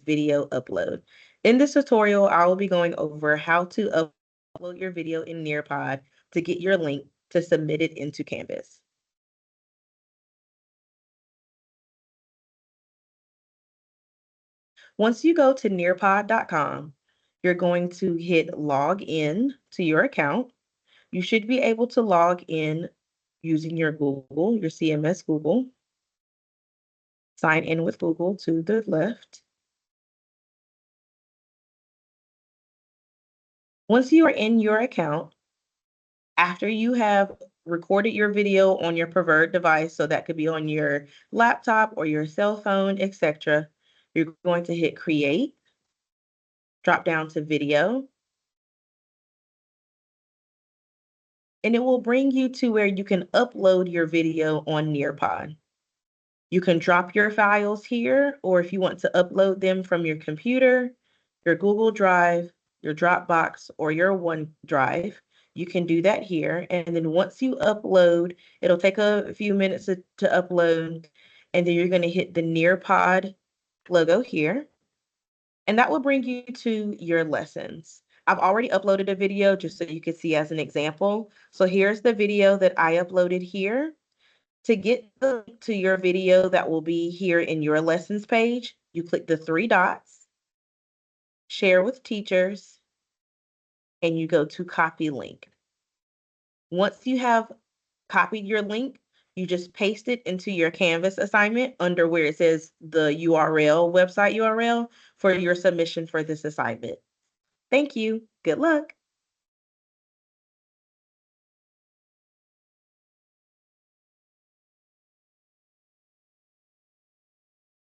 video upload. In this tutorial, I will be going over how to upload your video in Nearpod to get your link to submit it into Canvas. Once you go to nearpod.com, you're going to hit log in to your account. You should be able to log in using your Google, your CMS Google. Sign in with Google to the left. Once you are in your account, after you have recorded your video on your preferred device, so that could be on your laptop or your cell phone, etc., you're going to hit create, drop down to video, and it will bring you to where you can upload your video on Nearpod. You can drop your files here, or if you want to upload them from your computer, your Google Drive, your Dropbox, or your OneDrive, you can do that here. And then once you upload, it'll take a few minutes to upload, and then you're going to hit the Nearpod logo here. And that will bring you to your lessons. I've already uploaded a video just so you can see as an example. So here's the video that I uploaded here. To get the link to your video that will be here in your lessons page, you click the three dots, share with teachers, and you go to copy link. Once you have copied your link, you just paste it into your Canvas assignment under where it says the URL, website URL for your submission for this assignment. Thank you. Good luck.